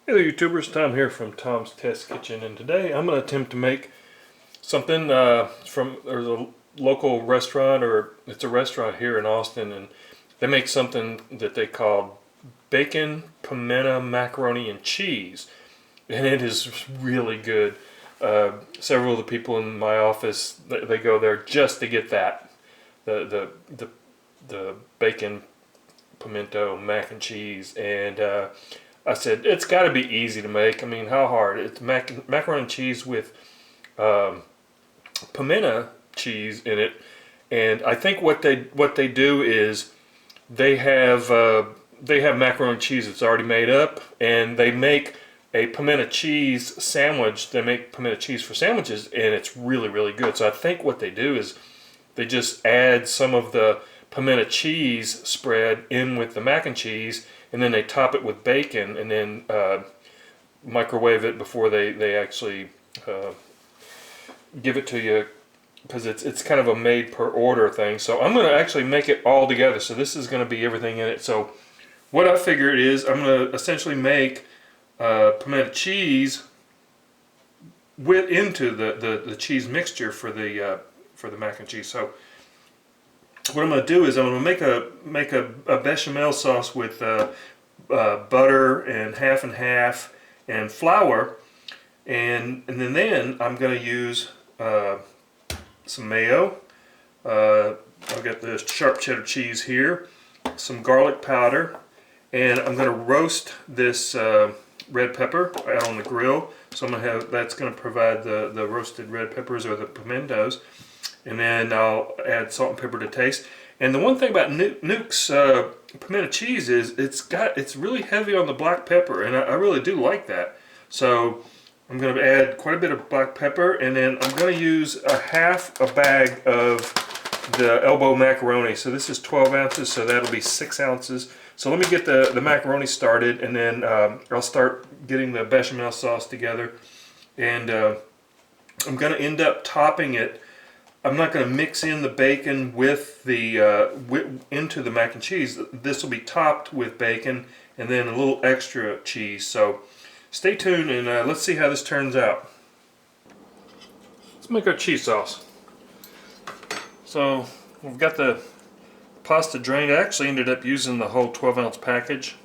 Hey there YouTubers, Tom here from Tom's Test Kitchen, and today I'm going to attempt to make something from there's a local restaurant, or it's a restaurant here in Austin, and they make something that they call bacon, pimento, macaroni and cheese, and it is really good. Several of the people in my office, they go there just to get that, the bacon, pimento, mac and cheese, and I said, it's got to be easy to make. I mean, how hard? It's macaroni and cheese with pimento cheese in it. And I think what they do is they have macaroni and cheese that's already made up, and they make a pimento cheese sandwich. They make pimento cheese for sandwiches, and it's really, really good. So I think what they do is they just add some of the pimento cheese spread in with the mac and cheese, and then they top it with bacon, and then microwave it before they actually give it to you, because it's kind of a made per order thing. So I'm going to actually make it all together. So this is going to be everything in it. So what I figured is I'm going to essentially make pimento cheese into the cheese mixture for the mac and cheese. So what I'm going to do is I'm going to make a bechamel sauce with butter and half and flour, and then I'm going to use some mayo. I've got the sharp cheddar cheese here, some garlic powder, and I'm going to roast this red pepper out on the grill. So I'm going to have that's going to provide the roasted red peppers, or the pimentos. And then I'll add salt and pepper to taste. And the one thing about Newk's pimento cheese is it's really heavy on the black pepper, and I really do like that. So I'm going to add quite a bit of black pepper, and then I'm going to use half a bag of the elbow macaroni. So this is 12 ounces, so that'll be 6 ounces. So let me get the macaroni started, and then I'll start getting the bechamel sauce together. And I'm going to end up topping it. I'm not going to mix in the bacon with into the mac and cheese. This will be topped with bacon and then a little extra cheese. So stay tuned, and let's see how this turns out. Let's make our cheese sauce. So we've got the pasta drained. I actually ended up using the whole 12-ounce package.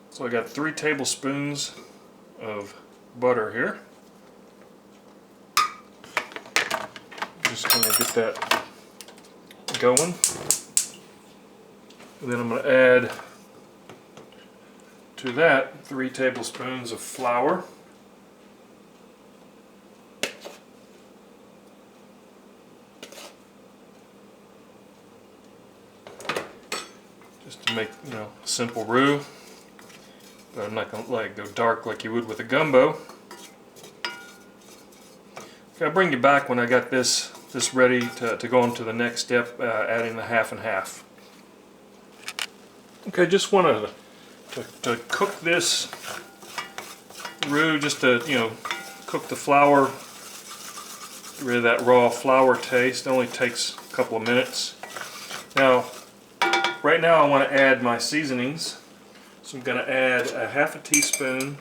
So I got 3 tablespoons of butter here. Just going to get that going, and then I'm going to add to that 3 tablespoons of flour, just to make, a simple roux, but I'm not going to let it go dark like you would with a gumbo. Okay, I'll bring you back when I got this ready to go on to the next step, adding the half and half. Okay, just wanted to cook this roux, just to cook the flour, get rid of that raw flour taste. It only takes a couple of minutes. Now, right now I want to add my seasonings, so I'm going to add a half a teaspoon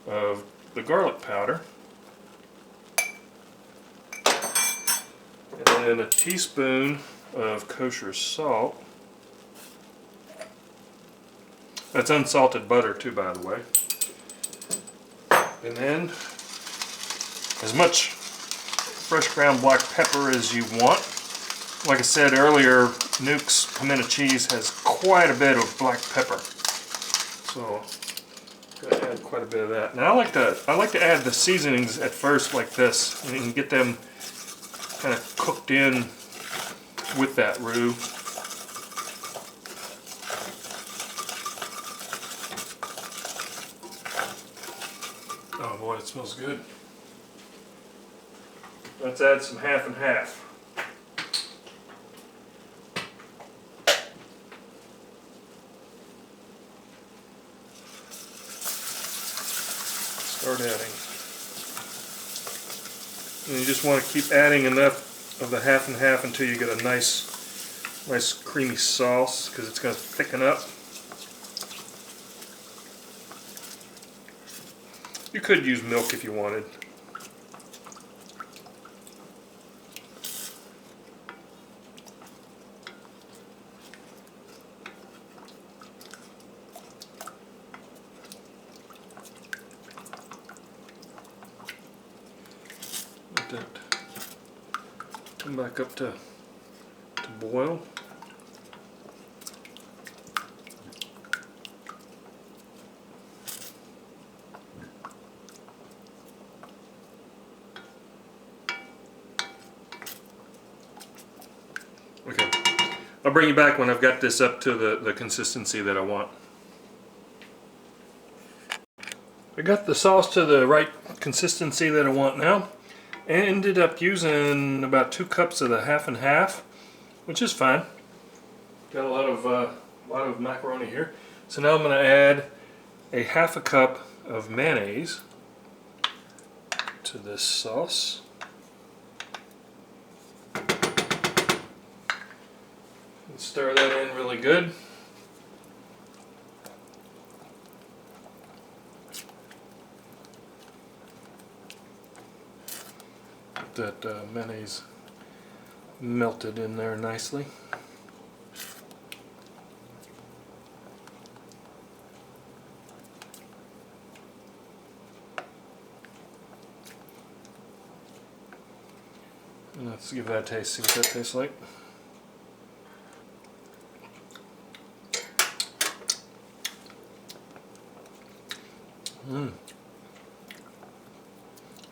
of the garlic powder, and a teaspoon of kosher salt. That's unsalted butter too, by the way. And then as much fresh ground black pepper as you want. Like I said earlier, Newk's pimento cheese has quite a bit of black pepper, so I'm going to add quite a bit of that. Now I like to add the seasonings at first like this, and you can get them kind of cooked in with that roux. Oh boy, it smells good. Let's add some half and half. Start adding. And you just want to keep adding enough of the half and half until you get a nice creamy sauce, because it's going to thicken up. You could use milk if you wanted. Let that come back up to boil. Okay, I'll bring you back when I've got this up to the consistency that I want. I got the sauce to the right consistency that I want now. And ended up using about 2 cups of the half and half, which is fine. Got a lot of macaroni here. So now I'm going to add a half a cup of mayonnaise to this sauce. And stir that in really good. Get that mayonnaise melted in there nicely. And let's give that a taste, see what that tastes like.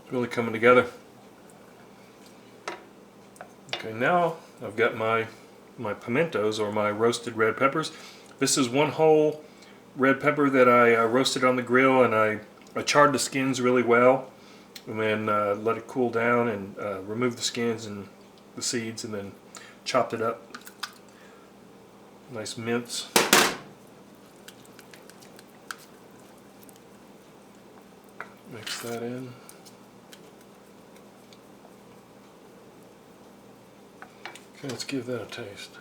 It's really coming together. Okay, now I've got my pimentos, or my roasted red peppers. This is one whole red pepper that I roasted on the grill, and I charred the skins really well, and then let it cool down and remove the skins and the seeds, and then chopped it up. Nice mince. Mix that in. Okay, let's give that a taste.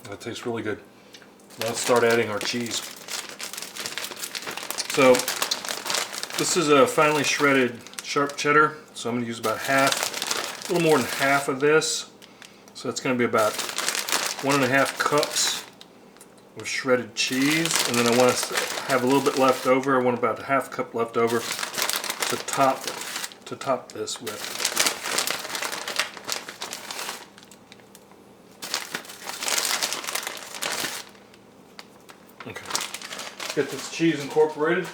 That tastes really good. Now let's start adding our cheese. So this is a finely shredded sharp cheddar, so I'm going to use about half, a little more than half of this. So it's going to be about 1.5 cups of shredded cheese, and then I want to have a little bit left over. I want about a half cup left over to top this with. Okay, get this cheese incorporated.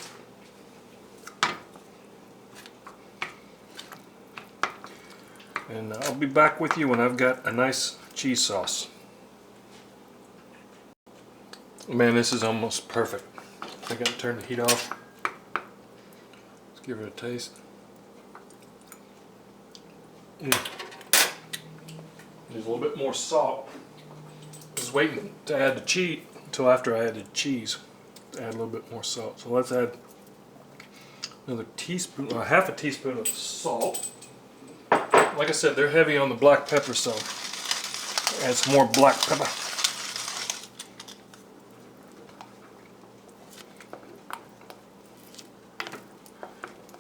And I'll be back with you when I've got a nice cheese sauce. Man, this is almost perfect. I gotta turn the heat off. Let's give it a taste. There's a little bit more salt. I was waiting to add the cheese until after I added cheese to add a little bit more salt. So let's add another teaspoon, or half a teaspoon of salt. Like I said, they're heavy on the black pepper, so add some more black pepper.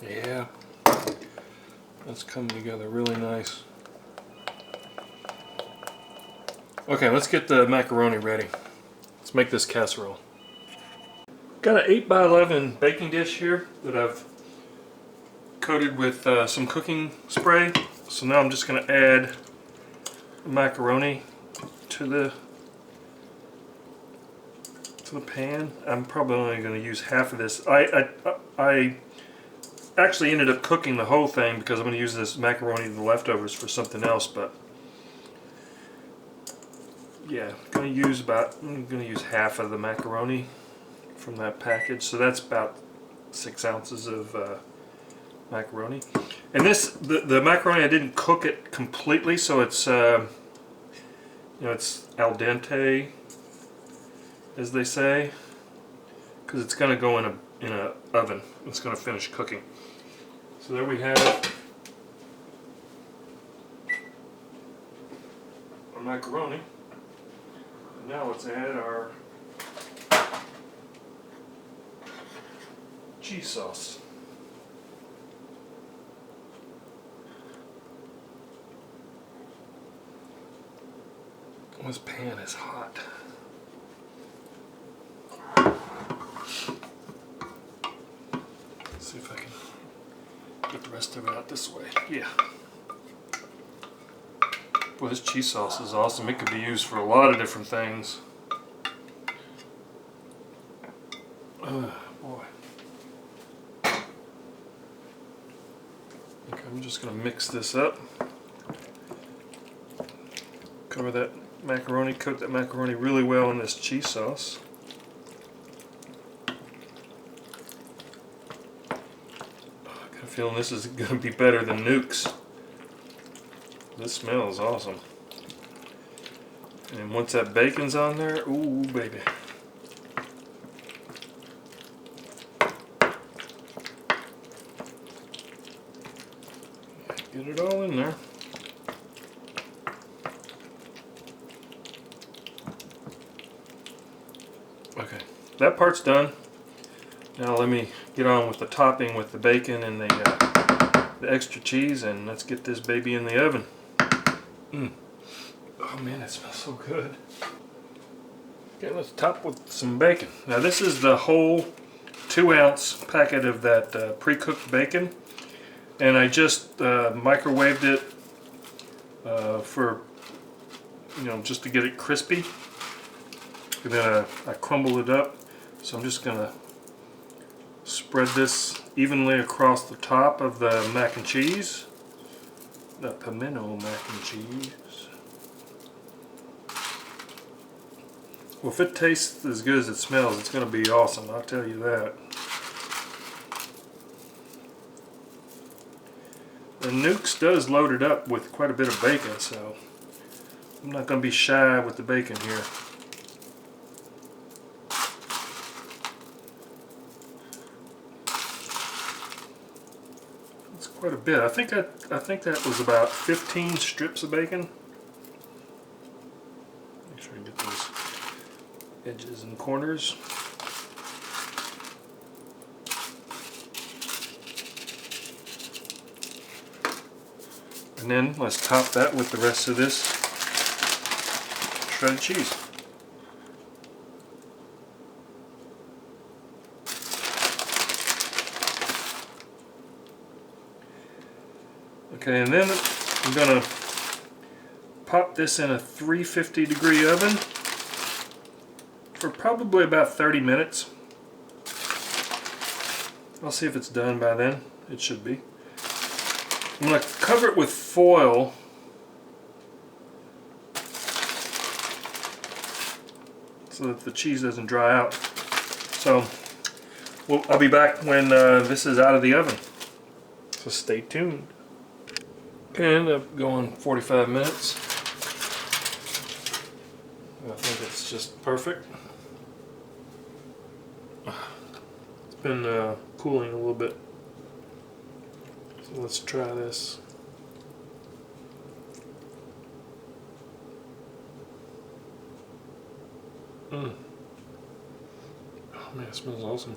Yeah, that's coming together really nice. Okay, let's get the macaroni ready. Let's make this casserole. Got an 8x11 baking dish here that I've coated with some cooking spray. So now I'm just going to add the macaroni to the pan. I'm probably only going to use half of this. I actually ended up cooking the whole thing because I'm going to use this macaroni, the leftovers, for something else. But yeah, I'm going to use half of the macaroni from that package. So that's about 6 ounces of macaroni. And this, the macaroni, I didn't cook it completely, so it's it's al dente, as they say, because it's going to go in in an oven. It's going to finish cooking. So there we have our macaroni. And now let's add our cheese sauce. This pan is hot. Let's see if I can get the rest of it out this way. Yeah. Boy, this cheese sauce is awesome. It could be used for a lot of different things. Boy. Okay, I'm just going to mix this up. Cover that macaroni, coat that macaroni really well in this cheese sauce. I got a feeling this is going to be better than Newk's. This smells awesome. And once that bacon's on there, ooh baby. Get it all in there. Okay, that part's done. Now let me get on with the topping with the bacon and the extra cheese, and let's get this baby in the oven. Oh man, it smells so good. Okay, let's top with some bacon. Now this is the whole 2-ounce packet of that pre-cooked bacon, and I just microwaved it for, you know, just to get it crispy. And then I crumbled it up, so I'm just gonna spread this evenly across the top of the mac and cheese, the pimento mac and cheese. Well, if it tastes as good as it smells, it's gonna be awesome, I'll tell you that. And Newk's does load it up with quite a bit of bacon, so I'm not gonna be shy with the bacon here. Quite a bit. I think that was about 15 strips of bacon. Make sure you get those edges and corners. And then let's top that with the rest of this shredded cheese. Okay, and then I'm going to pop this in a 350-degree oven for probably about 30 minutes. I'll see if it's done by then. It should be. I'm going to cover it with foil so that the cheese doesn't dry out. So I'll be back when this is out of the oven. So stay tuned. Okay, ended up going 45 minutes. I think it's just perfect. It's been cooling a little bit. So let's try this. Oh man, it smells awesome.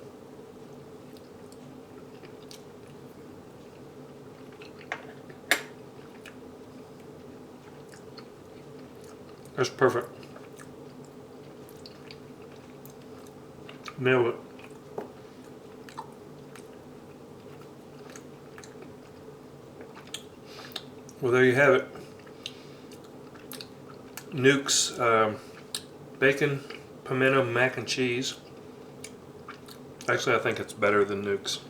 That's perfect. Nailed it. Well, there you have it. Newk's bacon, pimento mac and cheese. Actually, I think it's better than Newk's.